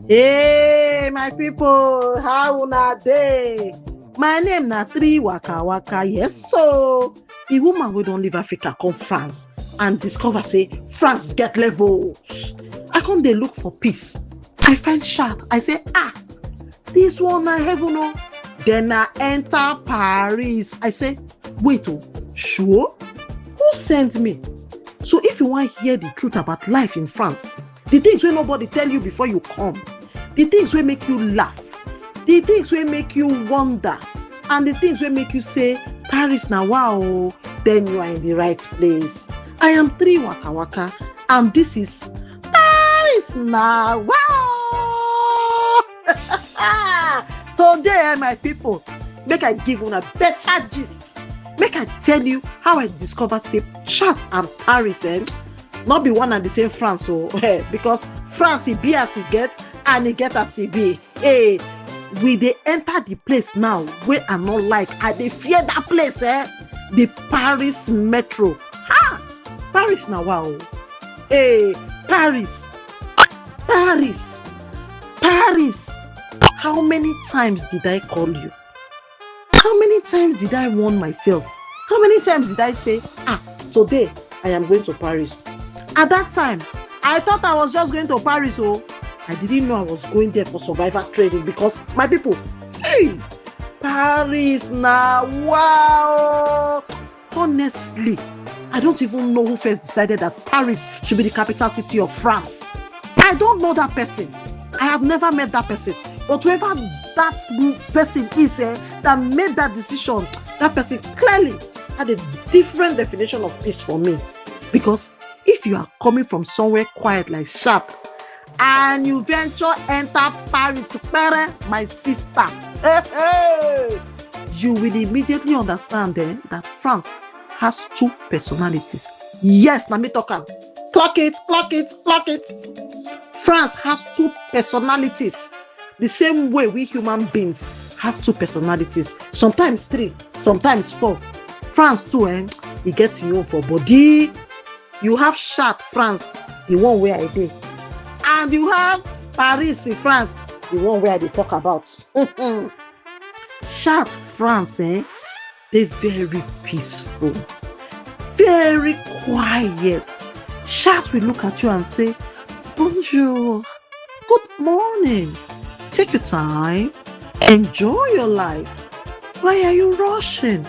Hey, my people, how una dey? My name na 3WAKAWAKA. Yes, so a woman wey don leave Africa come France and discover say France get levels. I come dey look for peace. I find Chartres. I say, this one na heaven o. Then I enter Paris. I say, wait oh, sure? Who sent me? So if you wan hear the truth about life in France, the things wey nobody tell you before you come, the things wey make you laugh, the things wey make you wonder, and the things wey make you say Paris na wow, then you are in the right place. I am 3WAKAWAKA and this is Paris na wow. Today, my people, make I give una better gist. Make I tell you how I discovered say Chartres and Paris not be one and the same France because France e be as e get and e get as e be. Hey, we dey enter the place now wey I not like. I dey fear that place the Paris metro. Paris na wow. Hey, Paris. How many times did I call you? How many times did I warn myself? How many times did I say, today I am going to Paris? At that time, I thought I was just going to Paris. I didn't know I was going there for survival training because my people, hey, Paris now, wow. Honestly, I don't even know who first decided that Paris should be the capital city of France. I don't know that person. I have never met that person. But whoever that person is that made that decision, that person clearly had a different definition of peace for me. Because if you are coming from somewhere quiet like Chartres and you venture enter Paris, my sister, you will immediately understand that France has two personalities. Yes, na me talk am. Clock it. France has two personalities. The same way we human beings have two personalities. Sometimes 3, sometimes 4. France too, you get your own for body. You have Chartres, France, the one where I dey. And you have Paris in France, the one where they talk about. Chartres, France, they very peaceful, very quiet. Chartres will look at you and say, bonjour, good morning. Take your time, enjoy your life. Why are you rushing?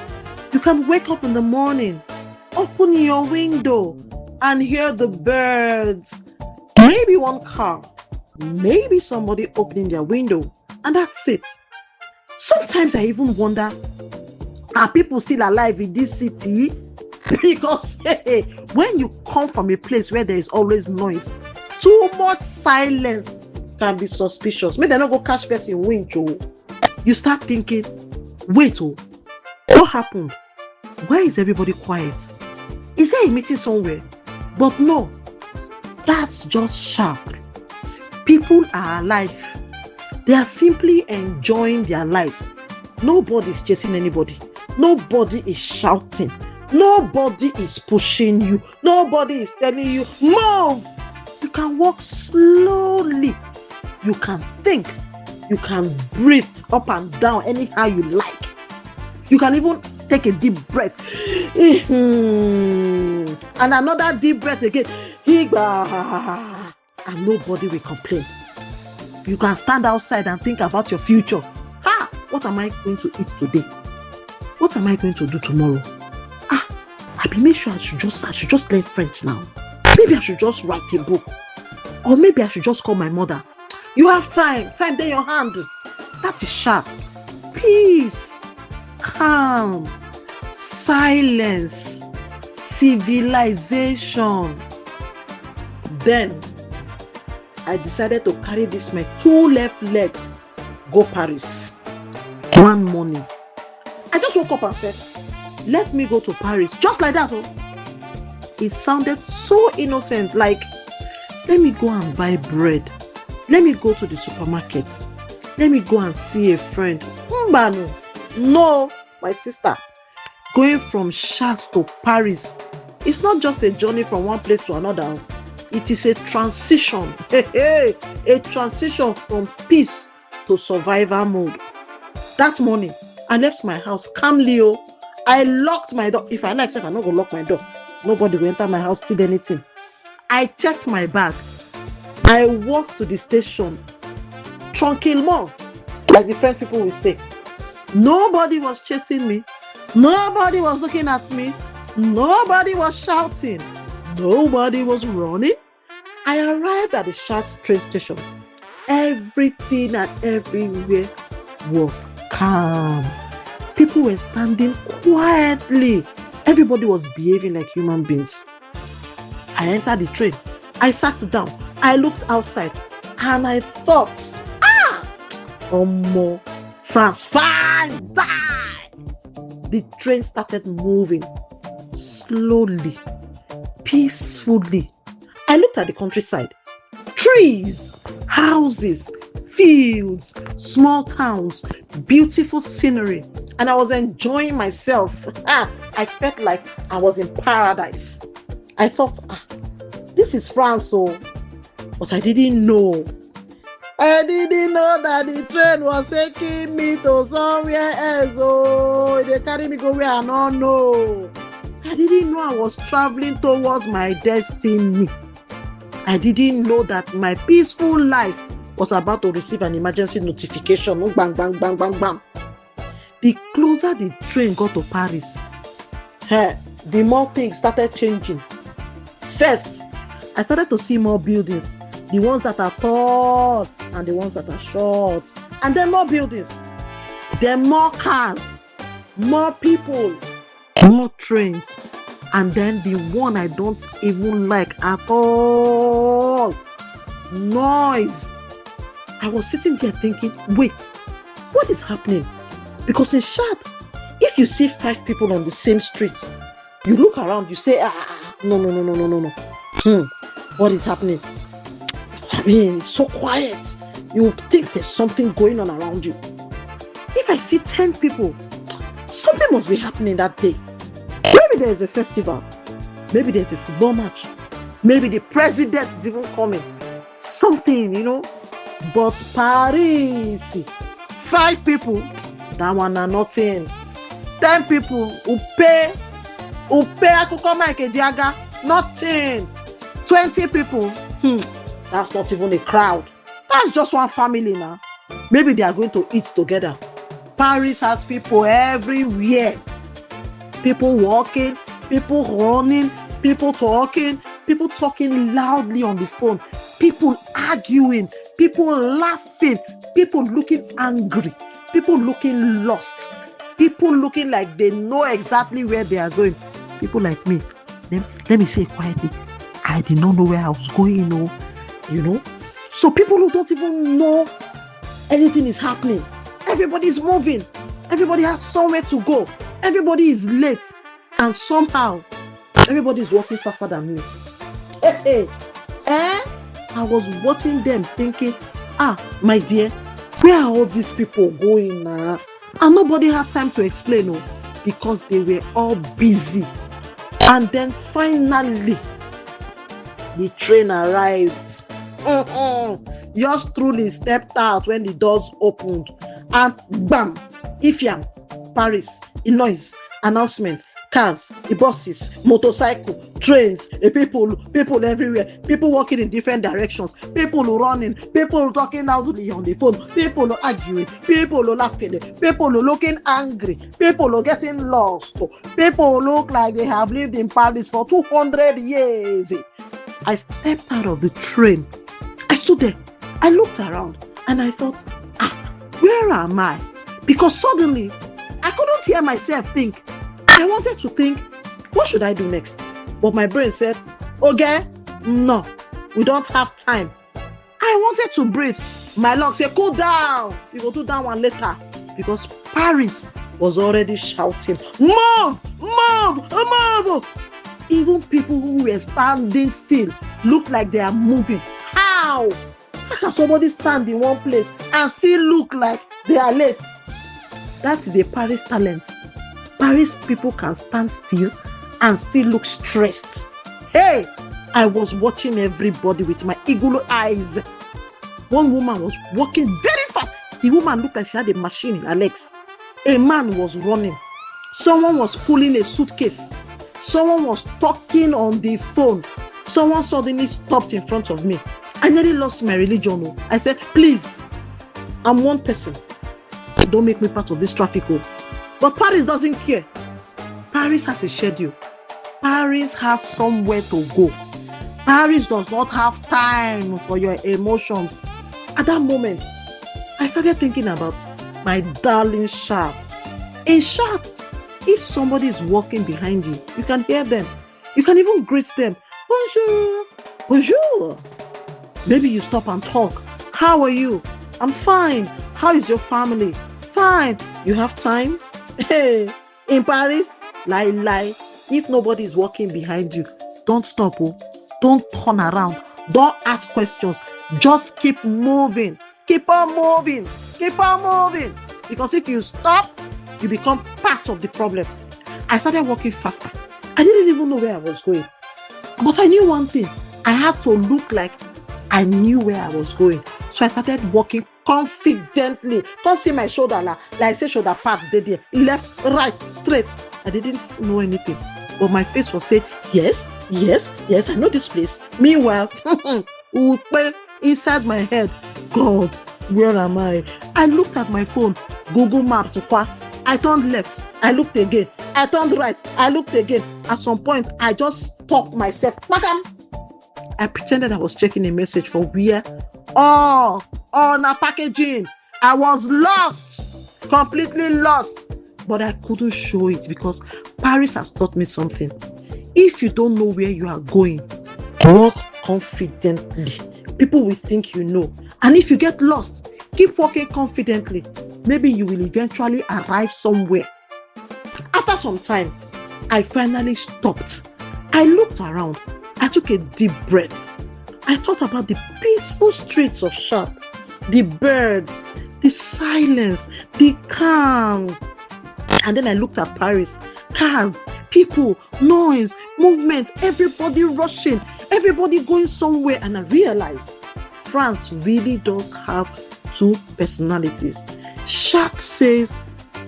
You can wake up in the morning, open your window and hear the birds. Maybe one car, maybe somebody opening their window, and that's it. Sometimes I even wonder, are people still alive in this city? Because when you come from a place where there is always noise, too much silence can be suspicious. Maybe they not go catch person winch. You start thinking, wait, what happened? Why is everybody quiet? Is there a meeting somewhere? But no, that's just Chartres. People are alive. They are simply enjoying their lives. Nobody is chasing anybody. Nobody is shouting. Nobody is pushing you. Nobody is telling you, move. You can walk slowly. You can think. You can breathe up and down anyhow you like. You can even take a deep breath. And another deep breath again. And nobody will complain. You can stand outside and think about your future. What am I going to eat today? What am I going to do tomorrow? I be make sure I should just learn French now. Maybe I should just write a book. Or maybe I should just call my mother. You have time in your hand. That is Chartres. Peace, calm, silence, civilization. Then I decided to carry this my 2 left legs, go Paris. One morning, I just woke up and said, let me go to Paris. Just like that. It sounded so innocent, like, let me go and buy bread. Let me go to the supermarket. Let me go and see a friend. No, my sister. Going from Chartres to Paris, it's not just a journey from one place to another. It is a transition, a transition from peace to survival mode. That morning, I left my house calmly. I locked my door. If I like, I'm not gonna lock my door. Nobody will enter my house, steal anything. I checked my bag. I walked to the station, tranquillement, like the French people will say. Nobody was chasing me. Nobody was looking at me. Nobody was shouting. Nobody was running. I arrived at the Chartres train station. Everything and everywhere was calm. People were standing quietly. Everybody was behaving like human beings. I entered the train. I sat down. I looked outside and I thought, Omo, France, fine, die! The train started moving slowly, peacefully. I looked at the countryside. Trees, houses, fields, small towns, beautiful scenery. And I was enjoying myself. I felt like I was in paradise. I thought, this is France, but I didn't know. I didn't know that the train was taking me to somewhere else. They carry me go where I don't know. I didn't know I was traveling towards my destiny. I didn't know that my peaceful life was about to receive an emergency notification. Bang, bang, bang, bang, bang. The closer the train got to Paris, the more things started changing. First, I started to see more buildings. The ones that are tall and the ones that are short. And then more buildings. Then more cars. More people. More trains. And then the one I don't even like at all. Noise. I was sitting there thinking, wait, what is happening? Because in Chartres, if you see 5 people on the same street, you look around, you say, no. What is happening? I mean, it's so quiet. You think there's something going on around you. If I see 10 people, something must be happening that day. Maybe there's a festival. Maybe there's a football match. Maybe the president is even coming. Something, But Paris, 5 people, that one are nothing. 10 people who pay Akukoma Ekediaga, nothing. 20 people, that's not even a crowd. That's just one family now. Maybe they are going to eat together. Paris has people everywhere. People walking, people running, people talking loudly on the phone, people arguing, people laughing, people looking angry, people looking lost, people looking like they know exactly where they are going. People like me, let me say it quietly, I did not know where I was going, So people who don't even know anything is happening. Everybody is moving. Everybody has somewhere to go. Everybody is late. And somehow, everybody is walking faster than me. I was watching them thinking, my dear, where are all these people going now? And nobody had time to explain, because they were all busy. And then finally, the train arrived. Yours truly stepped out when the doors opened. And bam, Ifiam, Paris, Illinois, announcement, cars, the buses, motorcycle, trains, people everywhere, people walking in different directions, people running, people talking loudly on the phone, people arguing, people laughing, people looking angry, people getting lost, people look like they have lived in Paris for 200 years. I stepped out of the train. I stood there. I looked around and I thought, where am I? Because suddenly, I couldn't hear myself think. I wanted to think, what should I do next? But my brain said, okay, no, we don't have time. I wanted to breathe. My lungs said, cool down. We will do that one later. Because Paris was already shouting, move, move, move. Even people who were standing still looked like they are moving. How? How can somebody stand in one place and still look like they are late? That is the Paris talent. Paris people can stand still and still look stressed. Hey, I was watching everybody with my eagle eyes. One woman was walking very fast. The woman looked like she had a machine in her legs. A man was running. Someone was pulling a suitcase. Someone was talking on the phone. Someone suddenly stopped in front of me. I nearly lost my religion. I said, please, I'm one person. Don't make me part of this traffic. But Paris doesn't care. Paris has a schedule. Paris has somewhere to go. Paris does not have time for your emotions. At that moment, I started thinking about my darling Chartres. In Chartres, if somebody is walking behind you, you can hear them. You can even greet them. Bonjour. Bonjour. Maybe you stop and talk. How are you? I'm fine. How is your family? Fine. You have time? Hey, in Paris, lie. If nobody is walking behind you, don't stop. Don't turn around. Don't ask questions. Just keep moving. Keep on moving. Keep on moving. Because if you stop, you become part of the problem. I started walking faster. I didn't even know where I was going. But I knew one thing. I had to look like I knew where I was going. So I started walking confidently. Don't see my shoulder like say shoulder pads there. Left, right, straight. I didn't know anything. But my face was saying, yes, I know this place. Meanwhile, inside my head, God, where am I? I looked at my phone, Google Maps. I turned left. I looked again. I turned right. I looked again. At some point, I just stopped myself. I pretended I was checking a message for where. Na packaging. I was lost. Completely lost. But I couldn't show it because Paris has taught me something. If you don't know where you are going, walk confidently. People will think you know. And if you get lost, keep walking confidently. Maybe you will eventually arrive somewhere. After some time, I finally stopped. I looked around. I took a deep breath. I thought about the peaceful streets of Chartres, the birds, the silence, the calm. And then I looked at Paris. Cars, people, noise, movement, everybody rushing, everybody going somewhere. And I realized France really does have two personalities. Chartres says,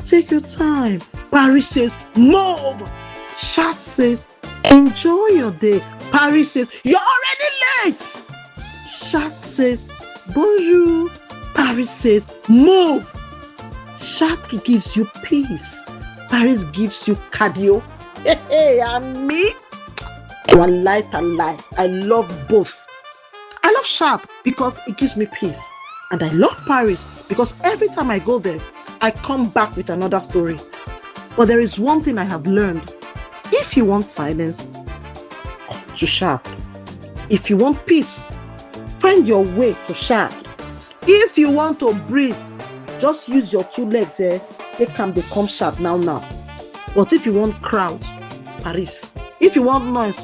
take your time. Paris says, move. Chartres says, enjoy your day. Paris says, you're already late. Chartres says, bonjour. Paris says, move. Chartres gives you peace. Paris gives you cardio. Hey, and me? One light and lie. I love both. I love Chartres because it gives me peace. And I love Paris because every time I go there, I come back with another story. But there is one thing I have learned. If you want silence, come to Chartres. If you want peace, find your way to Chartres. If you want to breathe, just use your two legs there. They can become Chartres now. But if you want crowd, Paris. If you want noise,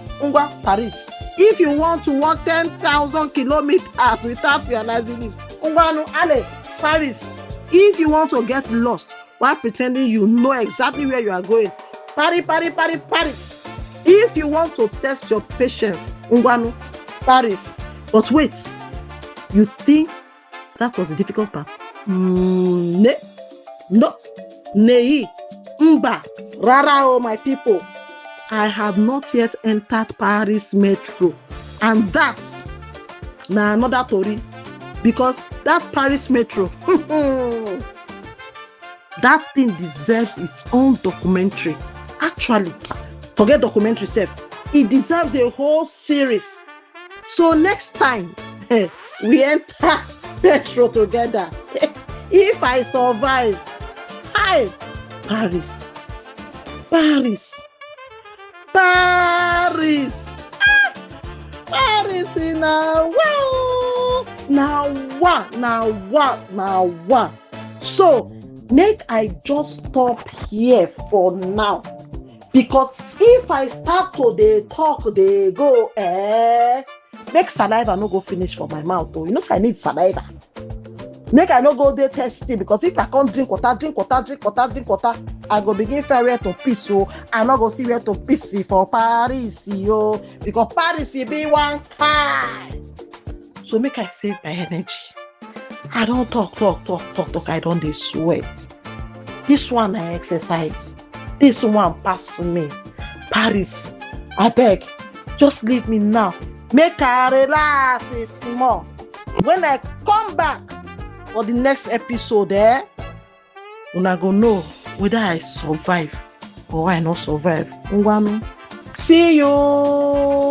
Paris. If you want to walk 10,000 kilometers without realizing it, Paris. If you want to get lost while pretending you know exactly where you are going, Paris. If you want to test your patience, Paris. But wait, you think that was the difficult part? No, rara, my people. I have not yet entered Paris metro, and that's another story. Because that Paris metro, that thing deserves its own documentary. Actually, forget documentary itself. It deserves a whole series. So next time we enter metro together, if I survive, hi, Paris. Paris in a wow. Now what? So make I just stop here for now. Because if I start to they go, make saliva no go finish for my mouth. You know, so I need saliva. Make I no go there thirsty, because if I can't drink water, I go begin find where to piss. So I not go see where to piss for Paris, yo, because Paris be one kind. So make I save my energy. I don't talk. I don't dey sweat. This one I exercise. This one pass me. Paris, I beg, just leave me now. Make I relax small. When I come back for the next episode, una go know whether I survive or I not survive. See you.